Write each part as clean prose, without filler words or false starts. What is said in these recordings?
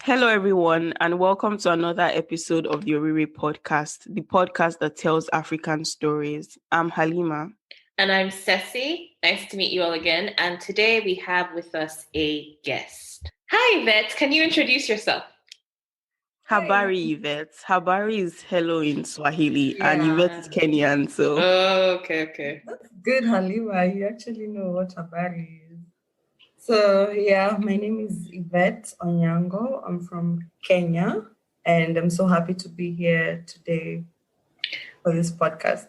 Hello, everyone, and welcome to another episode of the Oriire podcast, the podcast that tells African stories. I'm Halima. And I'm Ceci. Nice to meet you all again. And today we have with us a guest. Hi, Yvette. Can you introduce yourself? Habari, Yvette. Habari is hello in Swahili, and Yvette is Kenyan, so... Oh, okay. That's good, Halima. You actually know what habari is. So, my name is Yvette Onyango. I'm from Kenya, and I'm so happy to be here today for this podcast.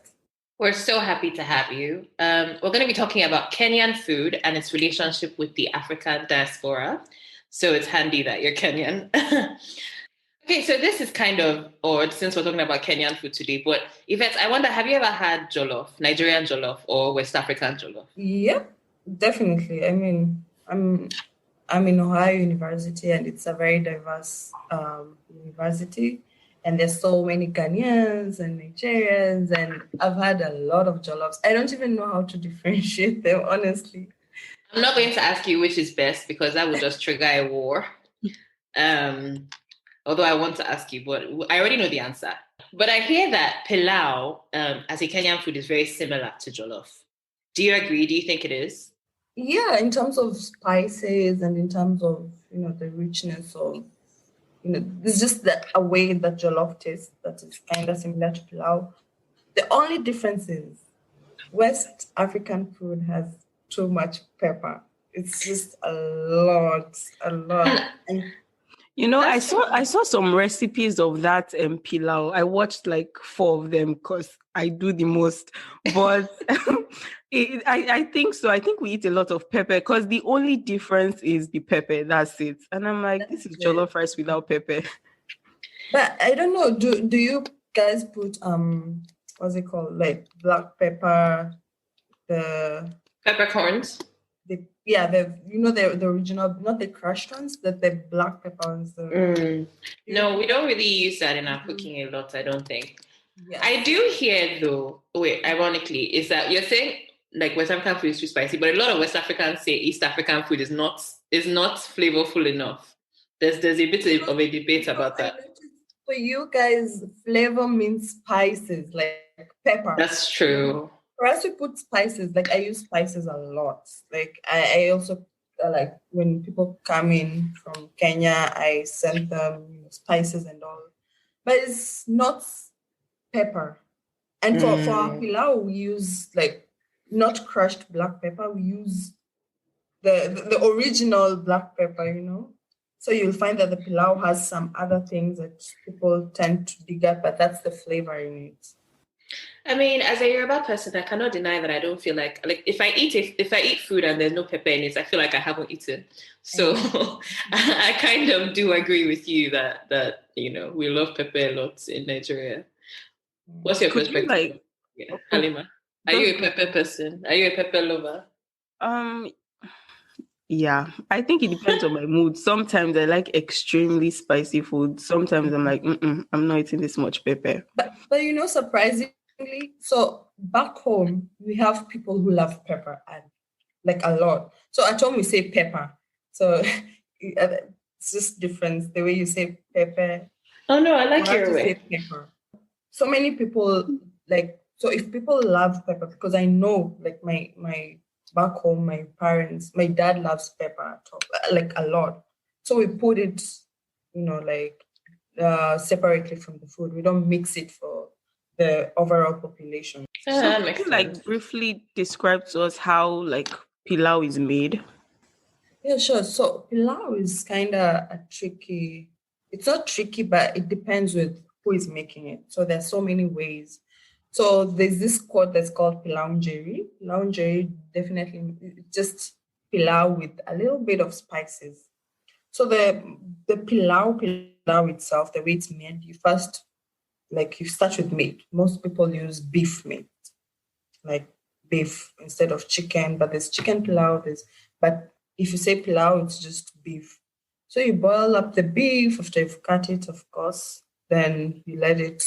We're so happy to have you. We're going to be talking about Kenyan food and its relationship with the African diaspora. So it's handy that you're Kenyan. Okay, so this is kind of odd since we're talking about Kenyan food today. But Yvette, I wonder, have you ever had jollof, Nigerian jollof or West African jollof? Yep, definitely. I mean, I'm in Ohio University, and it's a very diverse university. And there's so many Ghanaians and Nigerians, and I've had a lot of jollofs. I don't even know how to differentiate them, honestly. I'm not going to ask you which is best because that would just trigger a war. Although I want to ask you, but I already know the answer. But I hear that pilau, as a Kenyan food, is very similar to jollof. Do you agree? Do you think it is? Yeah, in terms of spices and in terms of, the richness of, it's just a way that jollof tastes that is kind of similar to pilau. The only difference is West African food has too much pepper. It's just a lot. And I saw some recipes of that pilau. I watched like 4 of them because I do the most. But I think so. I think we eat a lot of pepper because the only difference is the pepper. That's it. And I'm like, this is jollof rice without pepper. But I don't know. Do you guys put what's it called? Like black pepper, the peppercorns? the original, not the crushed ones, the black pepper ones. No, we don't really use that in our cooking a lot, I don't think. Yeah. I do hear though, ironically, is that you're saying like West African food is too spicy, but a lot of West Africans say East African food is not flavorful enough. There's a bit of a debate about that. For you guys, flavor means spices, like pepper. That's true. For us, we put spices. Like I use spices a lot. Like I also like when people come in from Kenya, I send them spices and all. But it's not pepper. And for our pilau, we use like not crushed black pepper. We use the original black pepper, So you'll find that the pilau has some other things that people tend to dig up, but that's the flavor in it. I mean, as a Yoruba person, I cannot deny that I don't feel like if I eat food and there's no pepper in it, I feel like I haven't eaten. So I kind of do agree with you that we love pepper a lot in Nigeria. What's your perspective? Halima, are you a pepper person? Are you a pepper lover? Yeah, I think it depends on my mood. Sometimes I like extremely spicy food. Sometimes I'm like, I'm not eating this much pepper. But surprisingly, so back home, we have people who love pepper and like a lot. So at home we say pepper. So it's just different the way you say pepper. Oh no, I like your way. Say pepper. So many people so if people love pepper, because I know like my back home, my dad loves pepper like a lot. So we put it, separately from the food. We don't mix it for the overall population. So could you briefly describe to us how like pilau is made? Yeah, sure. So pilau is kind of tricky. It's not tricky, but it depends with who is making it. So there's so many ways. So there's this quote that's called pilau njeri. Pilau njeri definitely just pilau with a little bit of spices. So the pilau itself, the way it's made, you start with meat. Most people use beef meat, like beef instead of chicken. But there's chicken pilau. But if you say pilau, it's just beef. So you boil up the beef after you've cut it, of course. Then you let it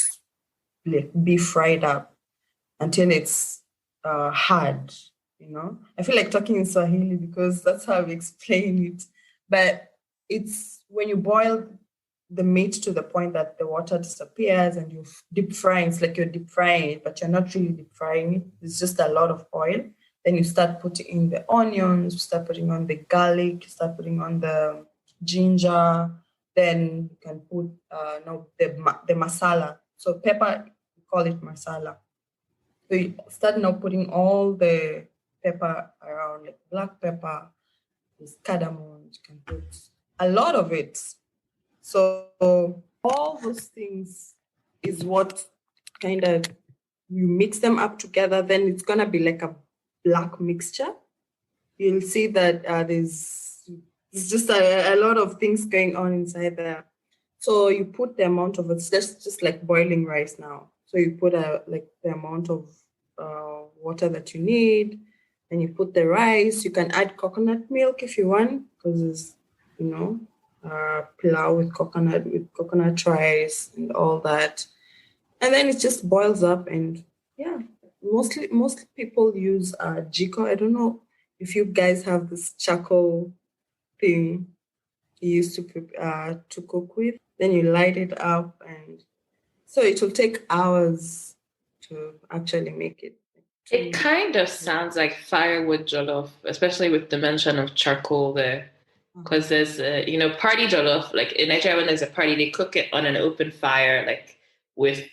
be fried up until it's hard. I feel like talking in Swahili because that's how we explain it. But it's when you boil the meat to the point that the water disappears, and you deep frying. It's like you're deep frying it, but you're not really deep frying it. It's just a lot of oil. Then you start putting in the onions, you start putting on the garlic, you start putting on the ginger. Then you can put the masala. So pepper, we call it masala. So you start now putting all the pepper around, like black pepper, this cardamom. You can put a lot of it. So all those things is what kind of you mix them up together. Then it's gonna be like a black mixture. You'll see that there's just a lot of things going on inside there. So you put the amount of it's just like boiling rice now. So you put like the amount of water that you need. Then you put the rice. You can add coconut milk if you want, because it's pilau with coconut rice and all that. And then it just boils up, and yeah, most people use jiko. I don't know if you guys have this charcoal thing you used to cook with. Then you light it up, and so it will take hours to actually make it. It kind of sounds like firewood jollof, especially with the mention of charcoal there. Because there's, party jollof. Like in Nigeria, when there's a party, they cook it on an open fire, like with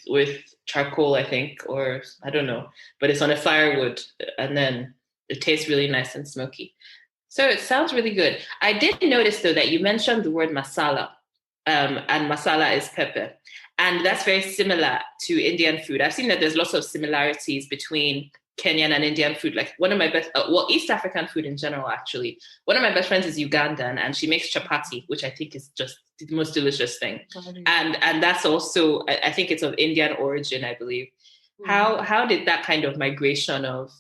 charcoal, I think, or I don't know. But it's on a firewood, and then it tastes really nice and smoky. So it sounds really good. I did notice, though, that you mentioned the word masala, and masala is pepper. And that's very similar to Indian food. I've seen that there's lots of similarities between Kenyan and Indian food. Like one of my best, East African food in general, actually. One of my best friends is Ugandan, and she makes chapati, which I think is just the most delicious thing. And that's also, I think it's of Indian origin, I believe. Mm-hmm. How did that kind of migration of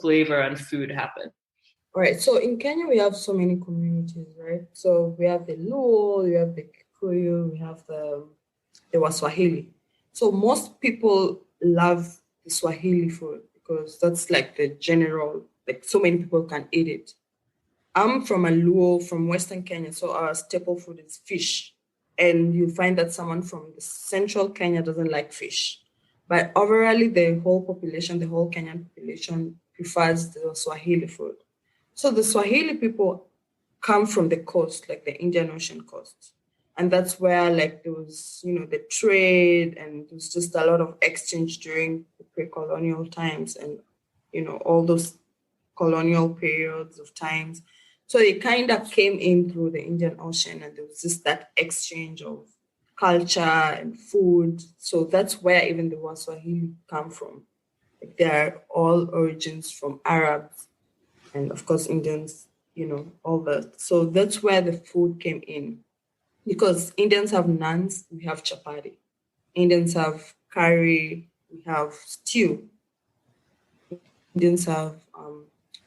flavor and food happen? All right. So in Kenya, we have so many communities, right? So we have the Luo, we have the Kikuyu, we have the Waswahili. So most people love the Swahili food because that's like the general, like so many people can eat it. I'm from a Luo, from Western Kenya, so our staple food is fish. And you find that someone from the central Kenya doesn't like fish. But overall, the whole Kenyan population prefers the Swahili food. So the Swahili people come from the coast, like the Indian Ocean coast. And that's where like there was, the trade, and there was just a lot of exchange during the pre-colonial times and, all those colonial periods of times. So they kind of came in through the Indian Ocean, and there was just that exchange of culture and food. So that's where even the Waswahili come from. Like they are all origins from Arabs and of course Indians, all that. So that's where the food came in. Because Indians have naans, we have chapati. Indians have curry, we have stew. Indians have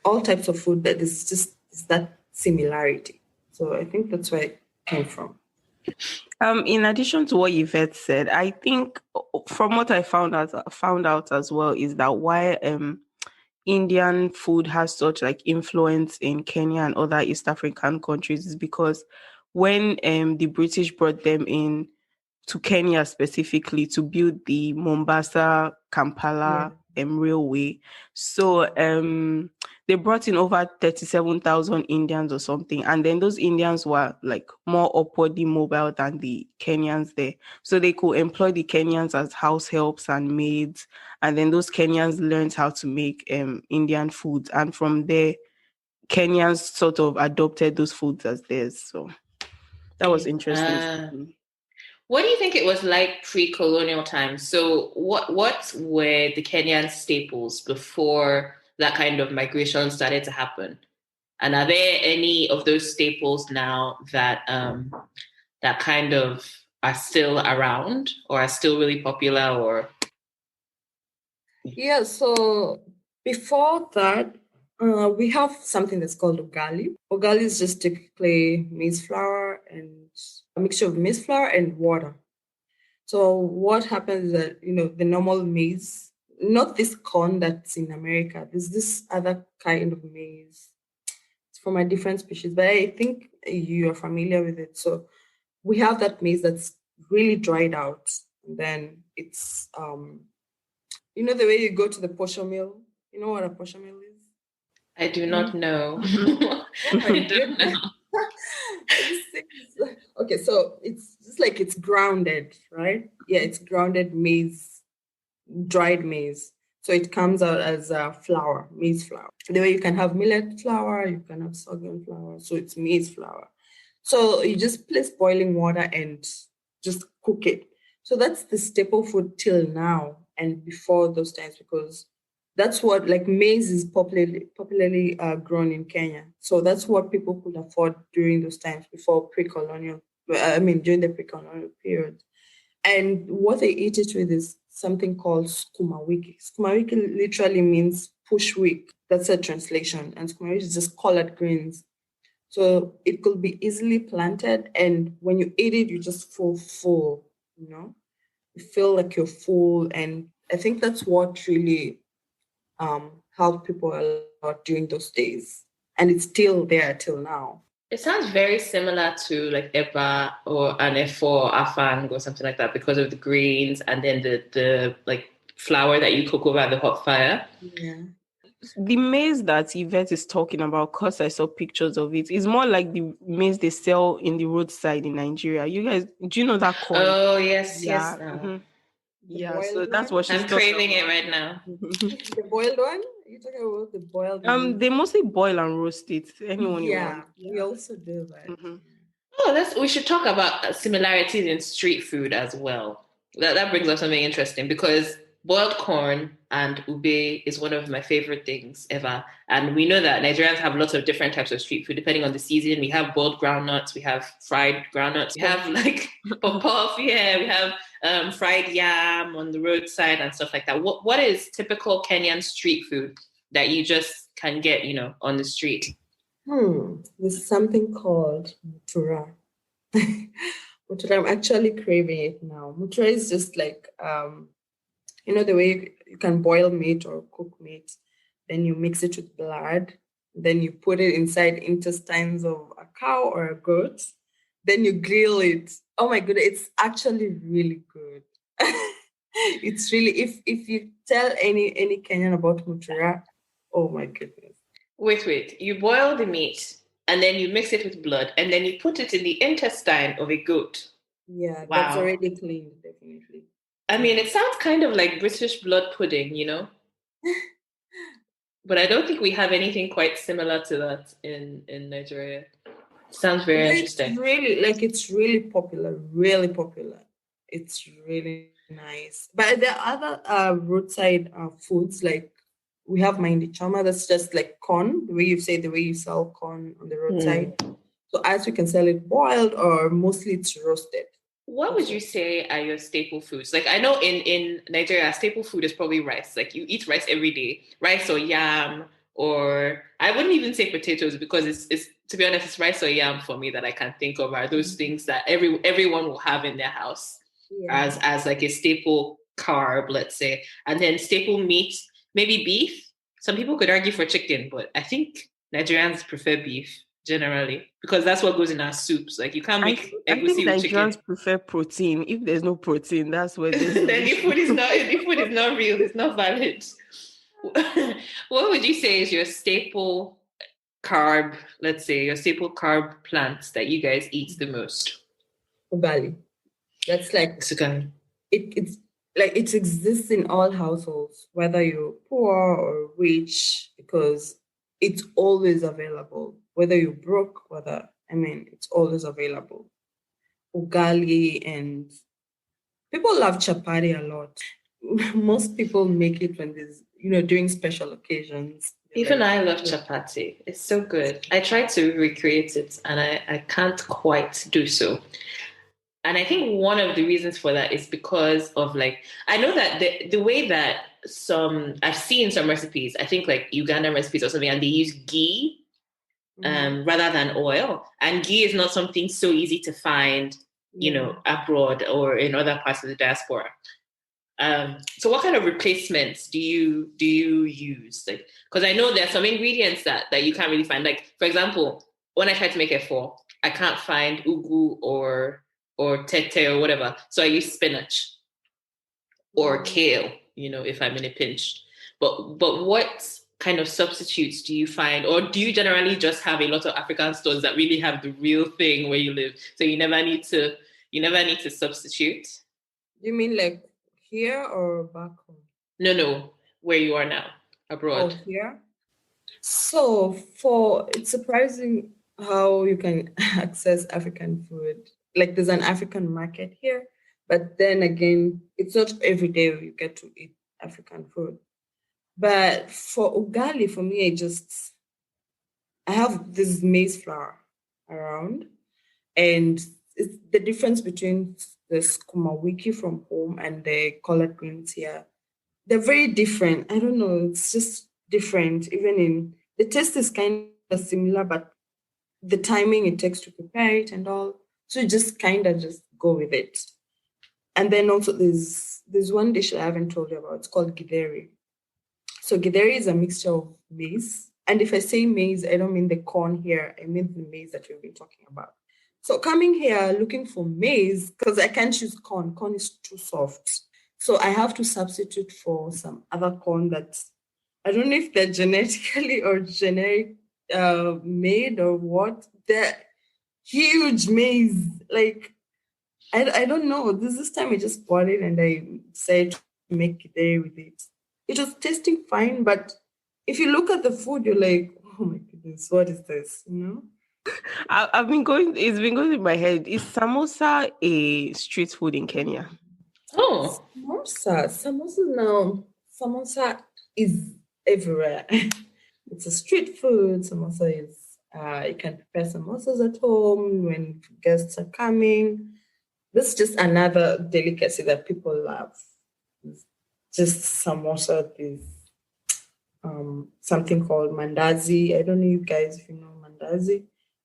all types of food that is just that similarity. So I think that's where it came from. In addition to what Yvette said, I think from what I found out as well is that why Indian food has such like influence in Kenya and other East African countries is because when the British brought them in to Kenya specifically to build the Mombasa Kampala railway, so they brought in over 37,000 Indians or something, and then those Indians were like more upwardly mobile than the Kenyans there, so they could employ the Kenyans as house helps and maids, and then those Kenyans learned how to make Indian food, and from there Kenyans sort of adopted those foods as theirs. So that was interesting. What do you think it was like pre-colonial times? So what were the Kenyan staples before that kind of migration started to happen? And are there any of those staples now that that kind of are still around or are still really popular? Or yeah, so before that, we have something that's called ugali. Ugali is just typically maize flour and a mixture of maize flour and water. So what happens is that, the normal maize, not this corn that's in America, there's this other kind of maize. It's from a different species, but I think you are familiar with it. So we have that maize that's really dried out. And then it's you know the way you go to the posho mill. You know what a posho mill is? I do not know. Oh my I don't goodness. know. Okay, so it's just like it's grounded, right? Yeah, it's grounded maize, dried maize. So it comes out as a flour, maize flour. The way you can have millet flour, you can have sorghum flour. So it's maize flour. So you just place boiling water and just cook it. So that's the staple food till now and before those times, because that's what, like, maize is popularly grown in Kenya. So that's what people could afford during those times before pre-colonial. I mean, during the pre-colonial period. And what they eat it with is something called skuma wiki. Skuma wiki literally means push week. That's a translation. And skuma wiki is just collard greens. So it could be easily planted. And when you eat it, you just feel full, you know? You feel like you're full. And I think that's what really helped people a lot during those days. And it's still there till now. It sounds very similar to like eba or an efo afang or something like that because of the greens and then the like flour that you cook over the hot fire. Yeah. The maize that Yvette is talking about, because I saw pictures of it, is more like the maize they sell in the roadside in Nigeria. You guys, do you know that corn? Oh, yes, Yeah. yes. Mm-hmm. The Yeah, so boiled that's one? what she's I'm talking craving it about. right now. The boiled one? You're talking about the boiled maize? They mostly boil and roast it. Anyone you Yeah, want. we Yeah. also do that. Mm-hmm. Oh, we should talk about similarities in street food as well. That brings up something interesting because boiled corn and ube is one of my favorite things ever. And we know that Nigerians have lots of different types of street food depending on the season. We have boiled groundnuts, we have fried groundnuts, we have like puff, yeah, we have fried yam on the roadside and stuff like that. What is typical Kenyan street food that you just can get, on the street? There's something called mutura. Mutura, I'm actually craving it now. Mutura is just like, the way you can boil meat or cook meat, then you mix it with blood, then you put it inside intestines of a cow or a goat, then you grill it. Oh my goodness, it's actually really good. It's really, if you tell any Kenyan about mutura, oh my goodness. Wait. You boil the meat and then you mix it with blood and then you put it in the intestine of a goat. Yeah, wow. That's already cleaned, definitely. I mean, it sounds kind of like British blood pudding, But I don't think we have anything quite similar to that in Nigeria. Sounds very interesting. It's really popular, really popular. It's really nice. But there are other roadside foods, like we have Mindy Chama, that's just like corn, the way you sell corn on the roadside. So as we can sell it boiled or mostly it's roasted. What would you say are your staple foods? Like I know in Nigeria, staple food is probably rice. Like you eat rice every day, rice or yam, or I wouldn't even say potatoes because it's to be honest, it's rice or yam for me that I can think of are those things that everyone will have in their house as like a staple carb, let's say. And then staple meat, maybe beef. Some people could argue for chicken, but I think Nigerians prefer beef generally because that's what goes in our soups. Like you can't make egusi with chicken. Nigerians prefer protein. If there's no protein, that's where then the food is not real. It's not valid. What would you say is your staple carb? Let's say your staple carb plants that you guys eat the most. Ugali. That's like it's like it exists in all households, whether you're poor or rich, because it's always available. Whether you're broke, it's always available. Ugali, and people love chapati a lot. Most people make it when there's, during special occasions. Even I love chapati. It's so good. I tried to recreate it and I can't quite do so. And I think one of the reasons for that is because of I know that the way that I've seen some recipes, I think like Ugandan recipes or something, and they use ghee rather than oil. And ghee is not something so easy to find, abroad or in other parts of the diaspora. So what kind of replacements do you use? Because I know there are some ingredients that you can't really find. Like, for example, when I try to make efo, I can't find ugu or or tete or whatever. So I use spinach or kale, if I'm in a pinch. But what kind of substitutes do you find, or do you generally just have a lot of African stores that really have the real thing where you live, so you never need to substitute? You mean like here or back home? No, where you are now, abroad. Oh, here. So it's surprising how you can access African food. Like there's an African market here, but then again, it's not every day you get to eat African food. But for ugali, for me, I have this maize flour around, and it's the difference between the skuma wiki from home and the collard greens here. They're very different. I don't know. It's just different. Even in the taste is kind of similar, but the timing it takes to prepare it and all. So you just kind of just go with it. And then also there's one dish I haven't told you about. It's called githeri. So githeri is a mixture of maize. And if I say maize, I don't mean the corn here. I mean the maize that we've been talking about. So coming here looking for maize, because I can't choose corn. Corn is too soft. So I have to substitute for some other corn that I don't know if they're genetically or generic made or what. They're huge maize. Like, I don't know. This time I just bought it and I said to make it there with it. It was tasting fine, but if you look at the food, you're like, oh my goodness, what is this? It's been going in my head. Is samosa a street food in Kenya? Oh, samosa is everywhere. It's a street food. Samosa is, you can prepare samosas at home when guests are coming. This is just another delicacy that people love. It's just samosa is something called mandazi. I don't know you guys if you know mandazi.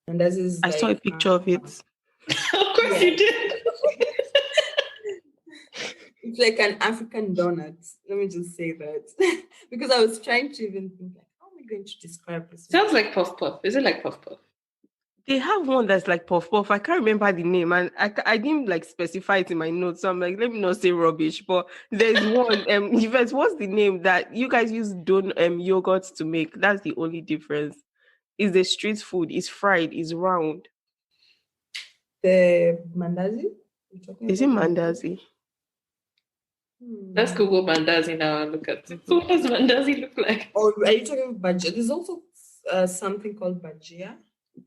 Mandazi is I saw a picture of it. Of course you did. It's like an African donut. Let me just say that. Because I was trying to even think like, how am I going to describe this? Sounds like puff puff. Is it like puff puff? They have one that's like puff puff. I can't remember the name, and I didn't like specify it in my notes. So I'm like, let me not say rubbish. But there's one. Yvette, what's the name that you guys use yogurt to make? That's the only difference. Is the street food? It's fried. It's round. The mandazi? Is it mandazi? Let's Google mandazi now and look at it. What does mandazi look like? Or are you talking about bhajia? There's also something called bhajia.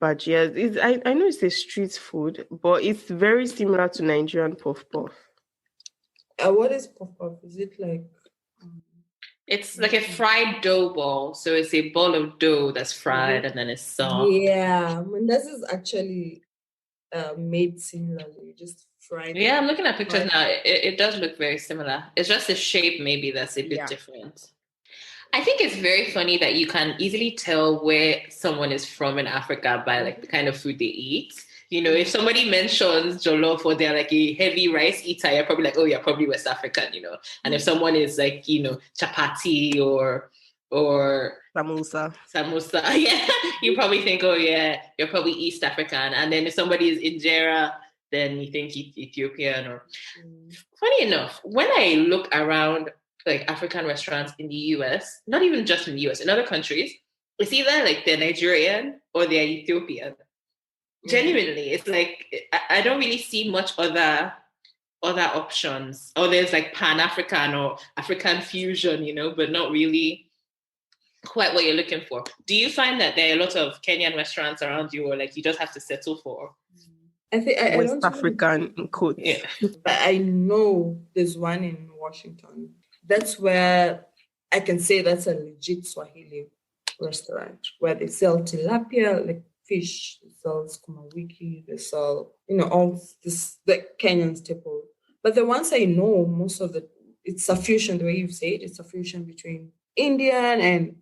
Bhajia. I know it's a street food, but it's very similar to Nigerian puff puff. What is puff puff? Is it like? It's like a fried dough ball. So it's a ball of dough that's fried and then it's soft. Yeah, mandazi is actually made similarly. Just fried. Yeah, I'm looking at pictures now. It does look very similar. It's just the shape maybe that's a bit different. I think it's very funny that you can easily tell where someone is from in Africa by like the kind of food they eat. If somebody mentions jollof or they're like a heavy rice eater, you're probably like, oh, you're probably West African, And if someone is like, chapati or samosa, yeah, you probably think, oh yeah, you're probably East African. And then if somebody is injera, then you think Ethiopian or. Funny enough, when I look around like African restaurants in the US, not even just in the US, in other countries, it's either like they're Nigerian or they're Ethiopian. Genuinely, it's like I don't really see much other options. Or there's like Pan-African or African fusion, but not really quite what you're looking for. Do you find that there are a lot of Kenyan restaurants around you, or like you just have to settle for? I think West African in quotes. Yeah. But I know there's one in Washington. That's where I can say that's a legit Swahili restaurant where they sell tilapia, like fish, they sell skuma wiki, they sell, all this, the Kenyan staple. But the ones I know, most of it's a fusion, the way you say it, it's a fusion between Indian and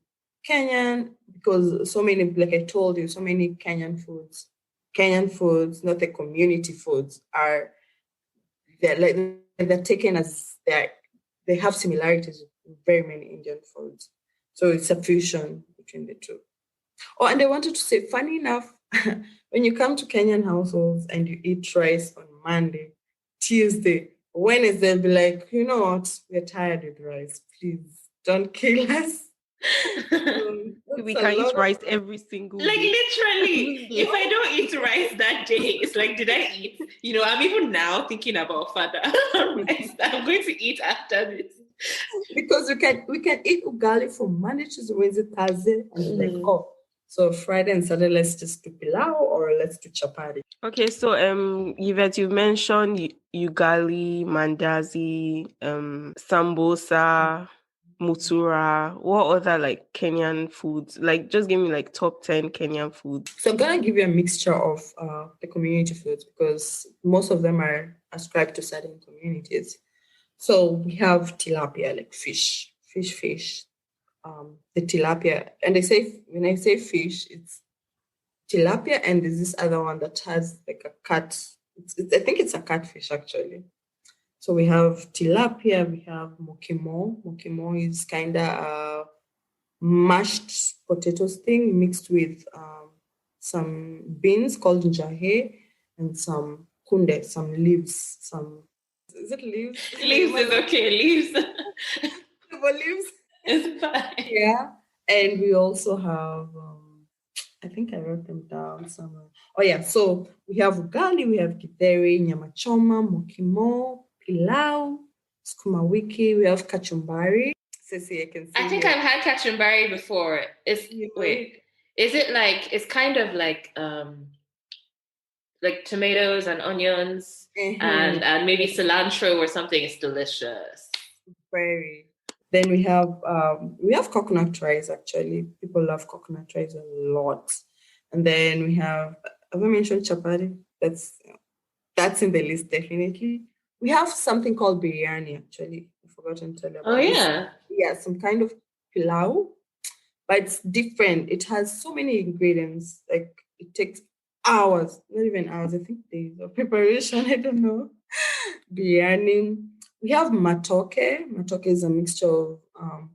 Kenyan, because so many, like I told you, so many Kenyan foods, not the community foods, they're taken as they have similarities with very many Indian foods. So it's a fusion between the two. Oh, and I wanted to say, funny enough, when you come to Kenyan households and you eat rice on Monday, Tuesday, Wednesday, they'll be like, you know what? We're tired with rice. Please don't kill us. We That's a can eat lot of rice every single Like day. literally, if I don't eat rice that day, it's like, did I eat? You know, I'm even now thinking about further rice that I'm going to eat after this. because we can eat ugali from Monday, Tuesday, Wednesday, Thursday, and like so Friday and Saturday let's just do pilau or let's do chapati. Okay, so Yvette, you mentioned ugali, mandazi, sambosa, mutura. What other like Kenyan foods? Like, just give me like top 10 Kenyan foods. So I'm gonna give you a mixture of the community foods because most of them are ascribed to certain communities. So we have tilapia, like fish. The tilapia, and they say when I say fish, it's tilapia, and there's this other one that has like a cat. I think it's a catfish actually. So we have tilapia, we have mokimo. Mokimo is kind of a mashed potatoes thing mixed with some beans called njahe and some kunde, some leaves, is it leaves? Leaves is okay, leaves. Leaves. It's fine. Yeah. And we also have, I think I wrote them down somewhere. Oh, yeah. So we have ugali, we have githeri, nyama choma, mokimo, pilau, sukuma wiki, we have kachumbari. Ceci, I think I've had kachumbari before. Wait, is it like, it's kind of like tomatoes and onions and maybe cilantro or something? It's delicious. Very. Then we have coconut rice actually. People love coconut rice a lot. And then we have I mentioned chapati. That's in the list definitely. We have something called biryani actually. I forgot to tell you about yeah. Yeah, some kind of pilau, but it's different. It has so many ingredients. Like it takes hours, not even hours, I think days of preparation. I don't know. Biryani. We have matoke. Matoke is a mixture of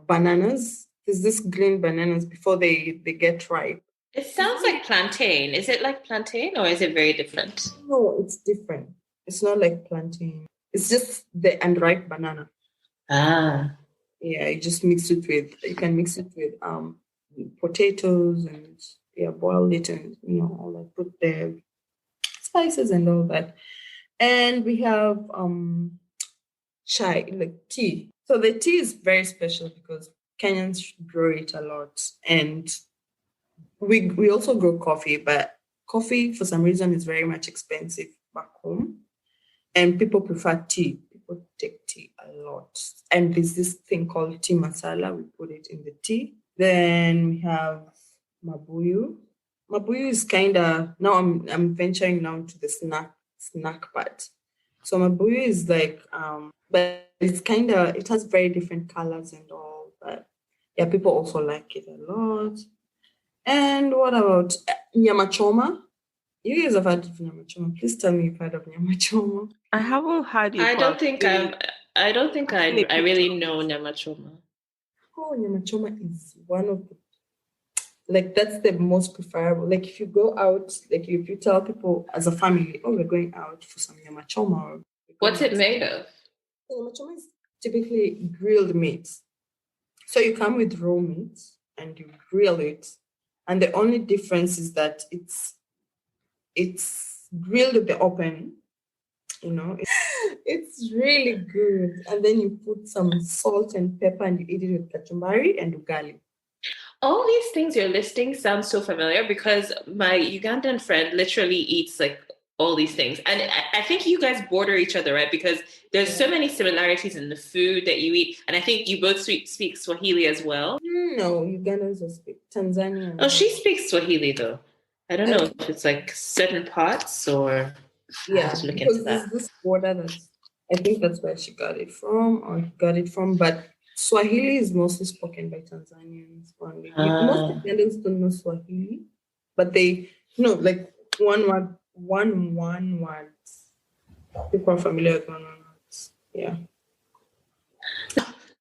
bananas. There's this green bananas before they get ripe. It sounds like plantain. Is it like plantain or is it very different? No, it's different. It's not like plantain. It's just the unripe banana. Ah. Yeah, you can mix it with potatoes and boil it and all that, put the spices and all that. And we have chai, like tea. So the tea is very special because Kenyans grow it a lot. And we also grow coffee, but coffee for some reason is very much expensive back home. And people prefer tea. People take tea a lot. And there's this thing called tea masala. We put it in the tea. Then we have mabuyu. Mabuyu is kind of, now I'm venturing now to the snack part. So mabuyu is like, but it's kind of, it has very different colors and all. But yeah, people also like it a lot. And what about nyama choma? You guys have heard of nyama choma. Please tell me you've heard of nyama choma. I haven't had it. I don't think I really know nyama choma. Oh, nyama choma is one of the, like, that's the most preferable. Like, if you go out, like, if you tell people as a family, oh, we're going out for some nyama choma. What's it made of? Nyama choma is typically grilled meat. So you come with raw meat and you grill it. And the only difference is that it's grilled at the open, it's really good. And then you put some salt and pepper and you eat it with kachumbari and ugali. All these things you're listing sound so familiar because my Ugandan friend literally eats like all these things. And I think you guys border each other, right? Because there's so many similarities in the food that you eat. And I think you both speak Swahili as well. No, Ugandans don't speak. Tanzania. Oh, she speaks Swahili though. I don't know if it's like certain parts or I have to look into that. There's this border I think that's where she got it from, but Swahili is mostly spoken by Tanzanians only. Most Ugandans don't know Swahili, but they like one word. People are familiar with one words. Yeah.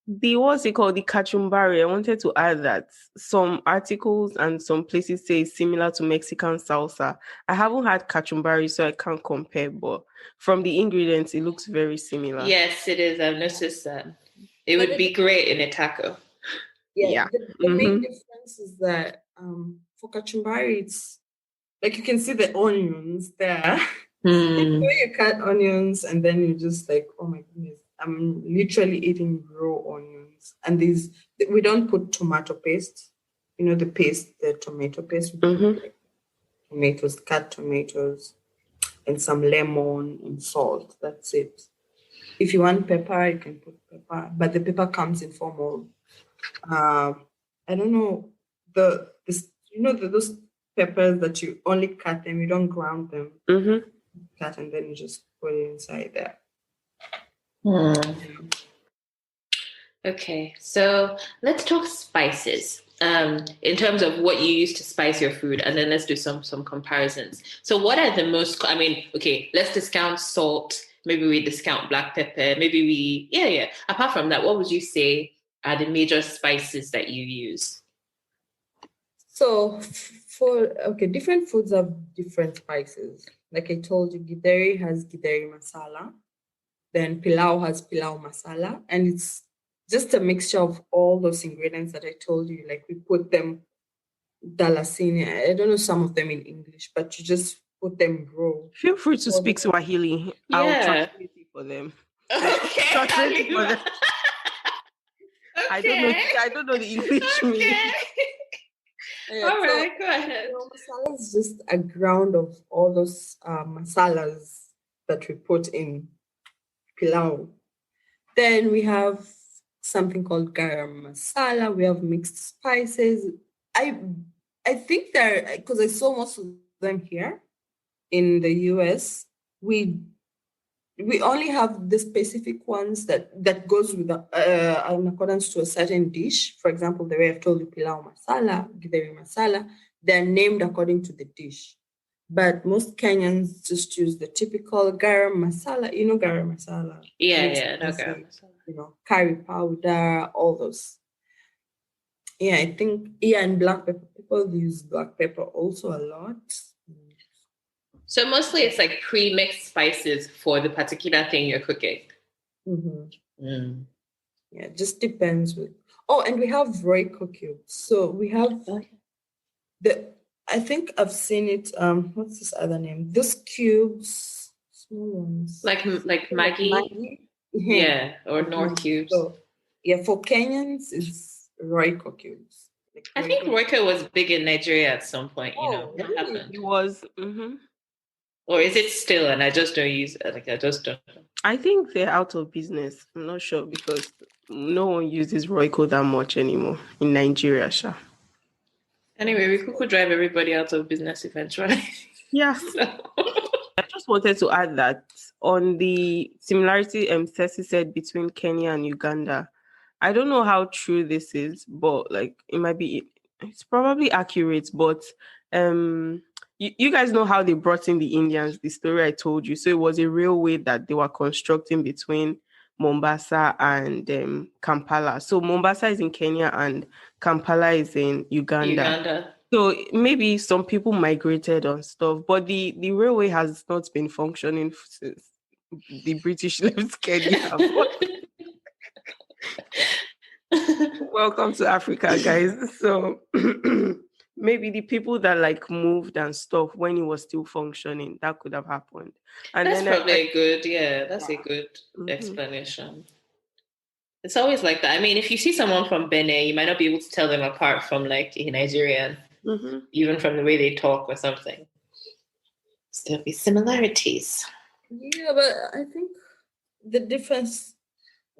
The what's it called? The kachumbari. I wanted to add that some articles and some places say it's similar to Mexican salsa. I haven't had kachumbari, so I can't compare, but from the ingredients, it looks very similar. Yes, it is. I've noticed that. It But would be great in a taco. yeah, Yeah. the main difference is that for kachumbari, it's like you can see the onions there. It's where you cut onions and then you just like, oh my goodness, I'm literally eating raw onions. And we don't put tomato paste, the tomato paste. We put like tomatoes, cut tomatoes, and some lemon and salt. That's it. If you want pepper, you can put pepper, but the pepper comes in form of, I don't know, those peppers that you only cut them, you don't ground them. Cut and then you just put it inside there. Okay, so let's talk spices. In terms of what you use to spice your food, and then let's do some comparisons. So, what are the most? I mean, okay, let's discount salt. Maybe we discount black pepper. Maybe yeah. Apart from that, what would you say are the major spices that you use? So, different foods have different spices. Like I told you, githeri has githeri masala. Then pilau has pilau masala, and it's just a mixture of all those ingredients that I told you. Like we put them dalasini. I don't know some of them in English, but you just put them raw. Feel free to speak Swahili. Yeah. I'll translate it for them. Okay. Translate it for them. Okay. I don't know the English meaning. All right, go ahead. Masala is just a ground of all those masalas that we put in pilau. Then we have something called garam masala. We have mixed spices. I think because I saw most of them here in the US. We only have the specific ones that goes with in accordance to a certain dish. For example, the way I've told you, pilau masala, githeri masala, they're named according to the dish. But most Kenyans just use the typical garam masala. You know garam masala? Yeah, no garam masala. Curry powder, all those. Yeah, I think, and black pepper. People use black pepper also a lot. So mostly it's like pre-mixed spices for the particular thing you're cooking. Yeah, it just depends. And we have Royco cubes. So we have I think I've seen it. What's this other name? Those cubes, small ones. Like Maggi? Yeah, or Nor cubes. So, yeah, for Kenyans, it's Royco cubes. I think Royco was big in Nigeria at some point. What happened? It was. Or is it still? And I just don't use it. Like I just don't know. I think they're out of business. I'm not sure because no one uses Royco that much anymore in Nigeria, Sha. Anyway, we could drive everybody out of business eventually. Yeah. I just wanted to add that on the similarity Ceci said between Kenya and Uganda. I don't know how true this is, but like it's probably accurate, but you guys know how they brought in the Indians, the story I told you. So it was a railway that they were constructing between Mombasa and Kampala. So Mombasa is in Kenya and Kampala is in Uganda. So maybe some people migrated on stuff, but the railway has not been functioning since the British left Kenya. Welcome to Africa, guys. So maybe the people that like moved and stuff when it was still functioning, that could have happened. And that's probably a good explanation. It's always like that. I mean, if you see someone from Benin, you might not be able to tell them apart from like a Nigerian, even from the way they talk or something. Still be similarities. Yeah, but I think the difference,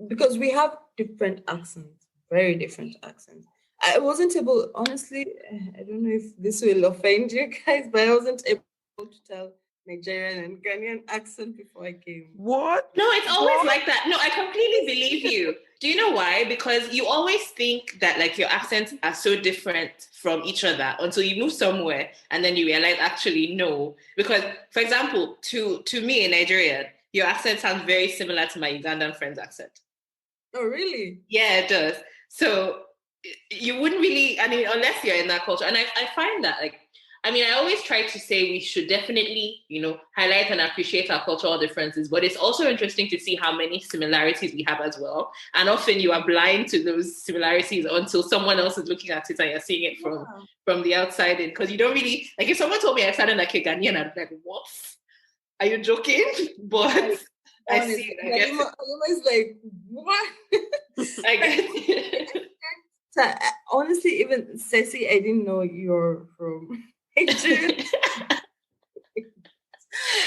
because we have different accents, very different accents. I wasn't able, honestly, I don't know if this will offend you guys, but I wasn't able to tell Nigerian and Ghanaian accent before I came. What? No, it's always like that. No, I completely believe you. Do you know why? Because you always think that like your accents are so different from each other until you move somewhere and then you realize actually no. Because, for example, to me in Nigeria, your accent sounds very similar to my Ugandan friend's accent. Oh, really? Yeah, it does. So you wouldn't really, I mean, unless you're in that culture. And I find that, like, I mean, I always try to say we should definitely, highlight and appreciate our cultural differences, but it's also interesting to see how many similarities we have as well. And often you are blind to those similarities until someone else is looking at it and you're seeing it from the outside in. Because you don't really, like, if someone told me I sounded like a Ghanaian, I'd be like, what? Are you joking? But I see it. I guess I'm always like, what? I get it. So, honestly, even Ceci, I didn't know you're from Nigeria.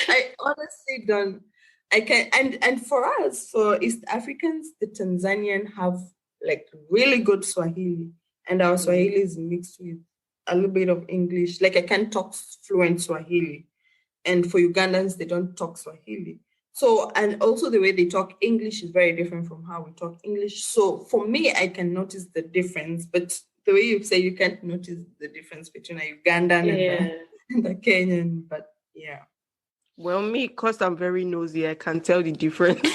I honestly don't. I can, and for us, for East Africans, the Tanzanian have like really good Swahili, and our Swahili is mixed with a little bit of English. Like I can talk fluent Swahili, and for Ugandans, they don't talk Swahili. So, and also the way they talk English is very different from how we talk English. So for me, I can notice the difference, but the way you say you can't notice the difference between a Ugandan and the Kenyan, but yeah. Well, me, because I'm very nosy, I can tell the difference.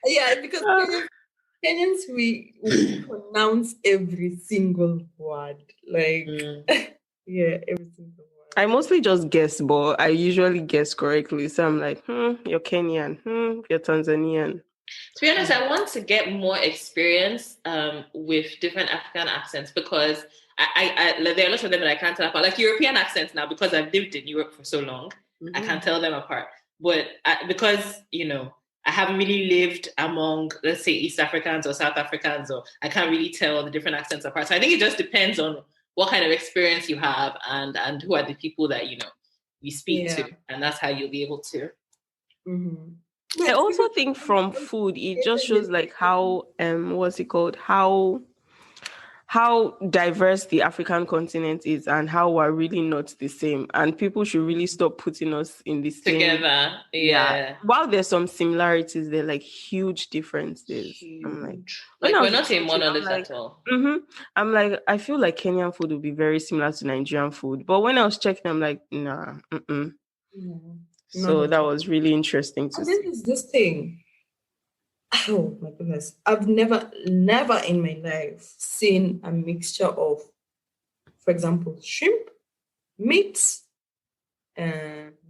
Yeah, because Kenyans, we pronounce every single word. Like, yeah, every single word. I mostly just guess, but I usually guess correctly. So I'm like, you're Kenyan, you're Tanzanian. To be honest, I want to get more experience with different African accents because I there are lots of them that I can't tell apart. Like European accents now, because I've lived in Europe for so long, I can't tell them apart. But because, I haven't really lived among, let's say, East Africans or South Africans, or I can't really tell the different accents apart. So I think it just depends on what kind of experience you have and who are the people that, you speak to. And that's how you'll be able to. Mm-hmm. I also think from food, it just shows like how, what's it called? How diverse the African continent is and how we're really not the same. And people should really stop putting us in the same. Together, yeah. While there's some similarities, they're like huge differences. Huge. I'm like we're not in monolith at all. I'm like, I feel like Kenyan food would be very similar to Nigerian food. But when I was checking, I'm like, nah. So that was really interesting to see. This is this thing. Oh my goodness. I've never in my life seen a mixture of, for example, shrimp, meat,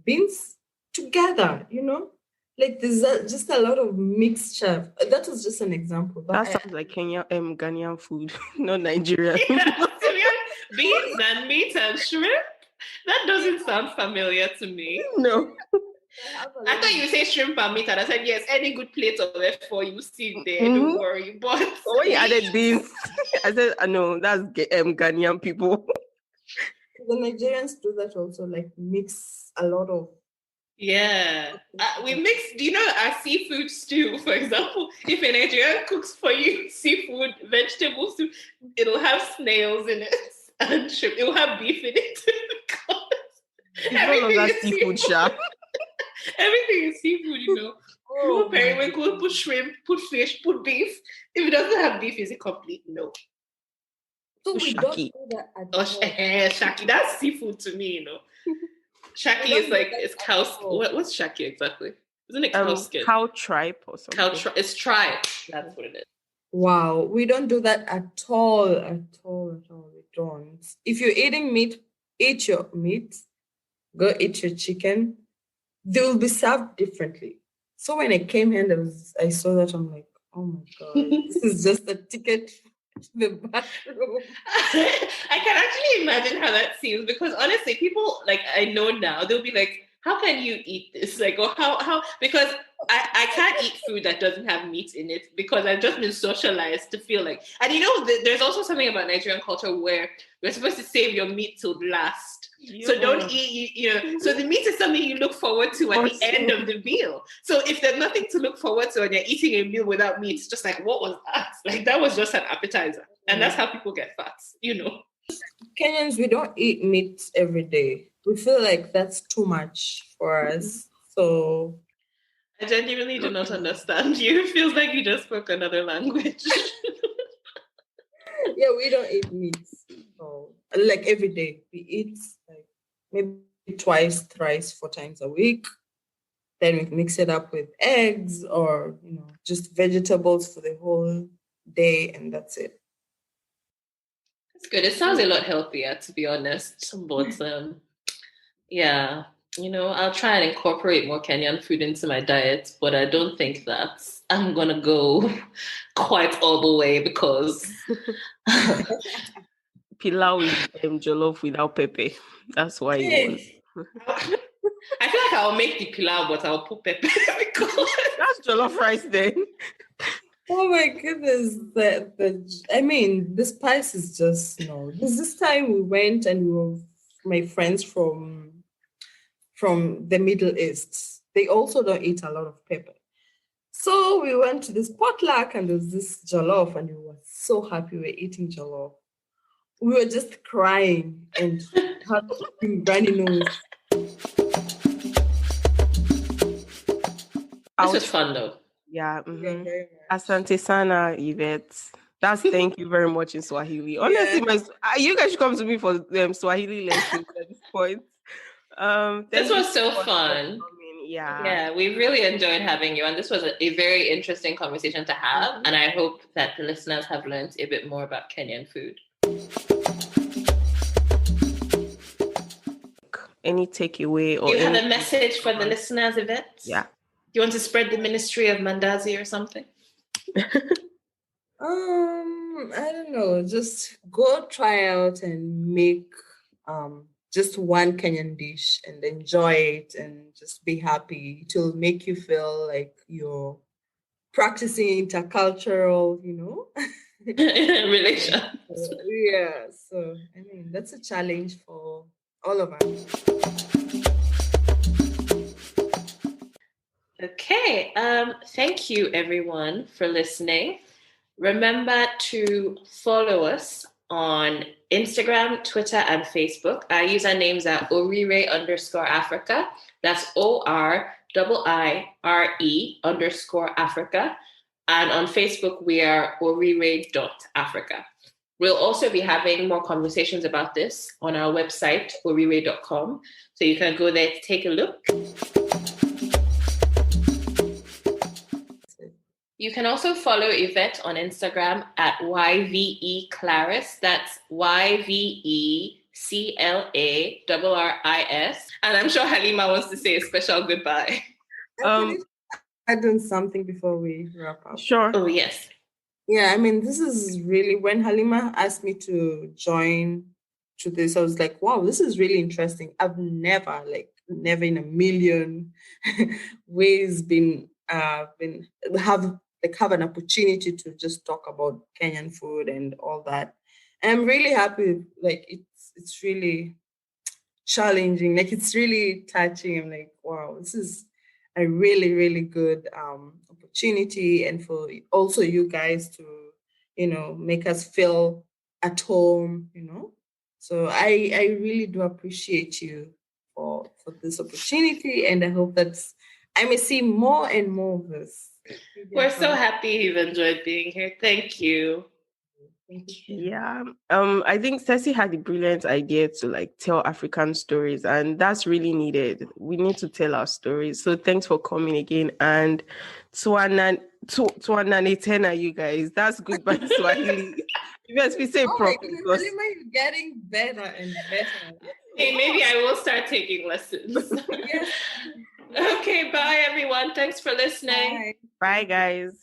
beans together, Like there's just a lot of mixture. That was just an example. That sounds like Ghanaian food, not Nigerian. Beans and meat and shrimp? That doesn't sound familiar to me. No. I thought you say shrimp and meat, and I said, yes, any good plate of F4 you see there, don't worry. But when you added beans, I said, no, that's Ghanaian people. The Nigerians do that also, like mix a lot of. Yeah. We mix, our seafood stew, for example, if a Nigerian cooks for you seafood, vegetable soup, it'll have snails in it and shrimp. It'll have beef in it. Everything is seafood shop. Everything is seafood, Put periwinkle, put shrimp, put fish, put beef. If it doesn't have beef, is it complete? No. So we don't do that at all. Shaki, that's seafood to me, Shaki is like, it's cow. What's shaki exactly? Isn't it cow skin? Cow tripe or something. It's tripe. That's what it is. Wow, we don't do that at all. We don't. If you're eating meat, eat your meat. Go eat your chicken. They will be served differently. So when I came here and I saw that, I'm like, oh my God, this is just a ticket to the bathroom. I can actually imagine how that seems because honestly, people like I know now, they'll be like, how can you eat this? Like, or how because I can't eat food that doesn't have meat in it because I've just been socialized to feel like, and there's also something about Nigerian culture where we're supposed to save your meat till last. So don't eat, so the meat is something you look forward to at the end of the meal. So if there's nothing to look forward to and you're eating a meal without meat, it's just like, what was that? Like, that was just an appetizer. And that's how people get fat, Kenyans, we don't eat meat every day. We feel like that's too much for us. So I genuinely do not understand you. It feels like you just spoke another language. Yeah, we don't eat meat. So, like every day. We eat like maybe twice, thrice, 4 times a week. Then we mix it up with eggs or, just vegetables for the whole day, and that's it. It's good. It sounds a lot healthier, to be honest. But yeah, I'll try and incorporate more Kenyan food into my diet, but I don't think that I'm gonna go quite all the way because Pilau is jollof without pepper. That's why you want. I feel like I'll make the pilau, but I'll put pepper because that's jollof rice then. Oh my goodness! The spice is just This time we went and we were my friends from the Middle East. They also don't eat a lot of pepper. So we went to this potluck and there was this jollof, and we were so happy we were eating jollof. We were just crying and having runny nose. This was fun though. Yeah. Mm-hmm. Asante sana, Yvette. That's thank you very much in Swahili. Honestly, you guys should come to me for Swahili lessons at this point. This was so fun. Yeah, we really enjoyed having you, and this was a very interesting conversation to have. And I hope that the listeners have learned a bit more about Kenyan food. Any takeaway or you have a message for the listeners, Yvette? Yeah. You want to spread the ministry of Mandazi or something? I don't know. Just go try out and make just one Kenyan dish and enjoy it and just be happy. It will make you feel like you're practicing intercultural, relations. So that's a challenge for all of us. Okay. Thank you, everyone, for listening. Remember to follow us on Instagram, Twitter, and Facebook. Our usernames are Oriire_Africa. That's ORIIRE_Africa. And on Facebook, we are Oriire.Africa. We'll also be having more conversations about this on our website, Oriire.com. So you can go there to take a look. You can also follow Yvette on Instagram at YVEClaris. That's YVECLARRIS. And I'm sure Halima wants to say a special goodbye. I've done something before we wrap up. Sure. Oh, yes. Yeah, this is really, when Halima asked me to join to this, I was like, wow, this is really interesting. I've never in a million ways have an opportunity to just talk about Kenyan food and all that. And I'm really happy. It's really challenging. It's really touching. I'm like, wow, this is a really, really good opportunity, and for also you guys to, make us feel at home, So I really do appreciate you for this opportunity, and I hope that I may see more and more of this. We're so happy you've enjoyed being here. Thank you. Yeah. I think Ceci had the brilliant idea to tell African stories, and that's really needed. We need to tell our stories. So thanks for coming again, and Twananetena, you guys. That's goodbye Swahili. You guys be say properly. You're getting better and better. Hey, maybe I will start taking lessons. Yes. Okay, bye everyone. Thanks for listening. Bye guys.